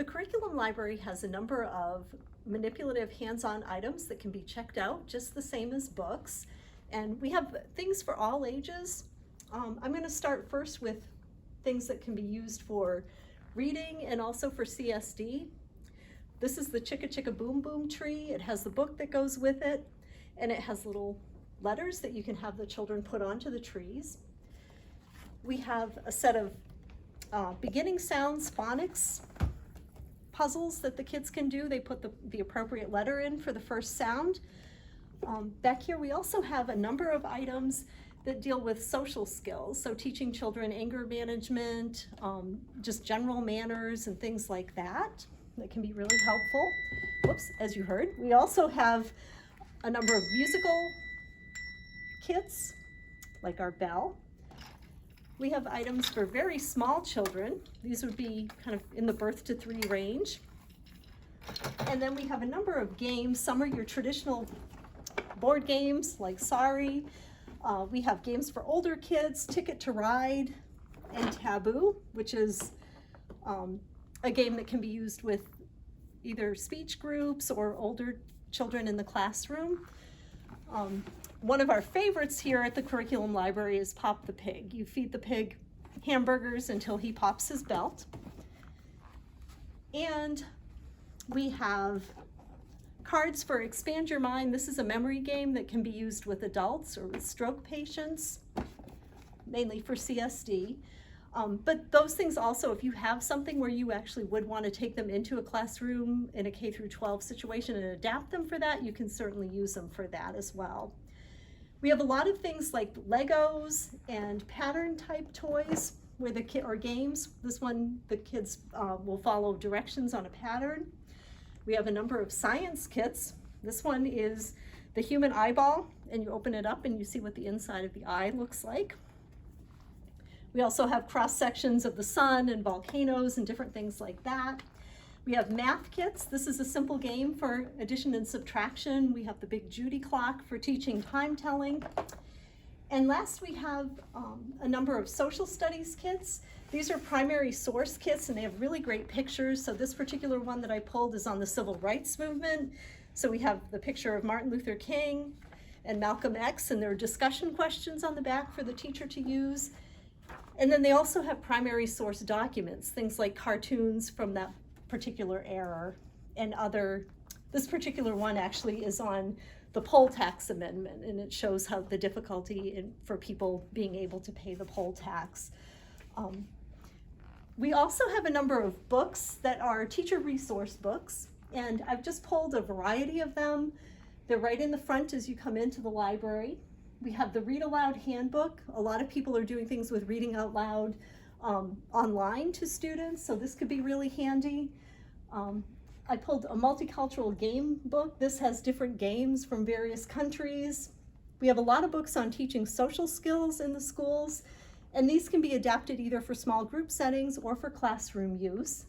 The curriculum library has a number of manipulative hands-on items that can be checked out just the same as books. And we have things for all ages. I'm going to start first with things that can be used for reading and also for CSD. This is the Chicka Chicka Boom Boom tree. It has the book that goes with it, and it has little letters that you can have the children put onto the trees. We have a set of beginning sounds, phonics puzzles that the kids can do. They put the appropriate letter in for the first sound. Back here we also have a number of items that deal with social skills, so teaching children anger management, just general manners and things like that. That can be really helpful. Whoops, as you heard. We also have a number of musical kits, like our bell. We have items for very small children. These would be kind of in the birth to 3 range. And then we have a number of games. Some are your traditional board games like Sorry. We have games for older kids, Ticket to Ride, and Taboo, which is a game that can be used with either speech groups or older children in the classroom. One of our favorites here at the curriculum library is Pop the Pig. You feed the pig hamburgers until he pops his belt. And we have cards for Expand Your Mind. This is a memory game that can be used with adults or with stroke patients, mainly for CSD. But those things also, if you have something where you actually would want to take them into a classroom in a K through 12 situation and adapt them for that, you can certainly use them for that as well. We have a lot of things like Legos and pattern type toys where or games. This one, the kids will follow directions on a pattern. We have a number of science kits. This one is the human eyeball, and you open it up and you see what the inside of the eye looks like. We also have cross sections of the sun and volcanoes and different things like that. We have math kits. This is a simple game for addition and subtraction. We have the big Judy clock for teaching time telling. And last we have a number of social studies kits. These are primary source kits and they have really great pictures. So this particular one that I pulled is on the civil rights movement. So we have the picture of Martin Luther King and Malcolm X, and there are discussion questions on the back for the teacher to use. And then they also have primary source documents, things like cartoons from that particular era and other. This particular one actually is on the poll tax amendment, and it shows how the difficulty for people being able to pay the poll tax. We also have a number of books that are teacher resource books, and I've just pulled a variety of them. They're right in the front as you come into the library. We have the Read Aloud Handbook. A lot of people are doing things with reading out loud online to students, so this could be really handy. I pulled a multicultural game book. This has different games from various countries. We have a lot of books on teaching social skills in the schools, and these can be adapted either for small group settings or for classroom use.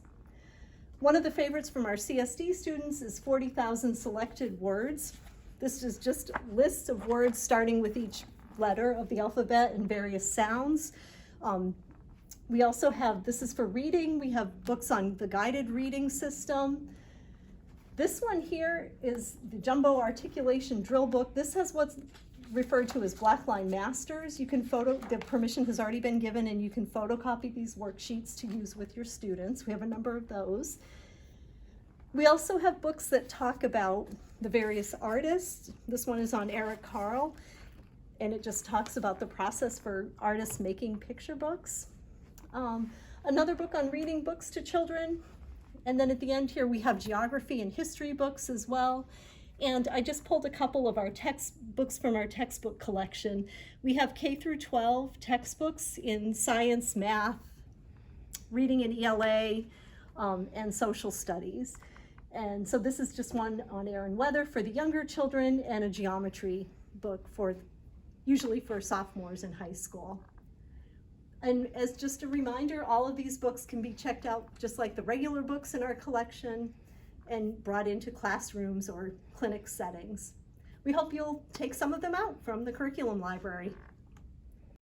One of the favorites from our CSD students is 40,000 Selected Words. This is just lists of words starting with each letter of the alphabet and various sounds. We also have, this is for reading, we have books on the guided reading system. This one here is the Jumbo Articulation Drill Book. This has what's referred to as Blackline Masters. You can the permission has already been given and you can photocopy these worksheets to use with your students. We have a number of those. We also have books that talk about the various artists. This one is on Eric Carle, and it just talks about the process for artists making picture books. Another book on reading books to children. And then at the end here, we have geography and history books as well. And I just pulled a couple of our textbooks from our textbook collection. We have K through 12 textbooks in science, math, reading and ELA, and social studies. And so this is just one on air and weather for the younger children, and a geometry book usually for sophomores in high school. And as just a reminder, all of these books can be checked out just like the regular books in our collection and brought into classrooms or clinic settings. We hope you'll take some of them out from the curriculum library.